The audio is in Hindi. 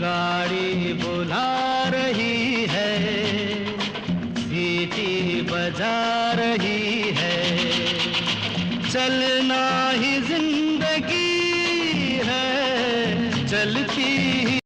गाड़ी बुला रही है, सीटी बजा रही है। चलना ही जिंदगी है, चलती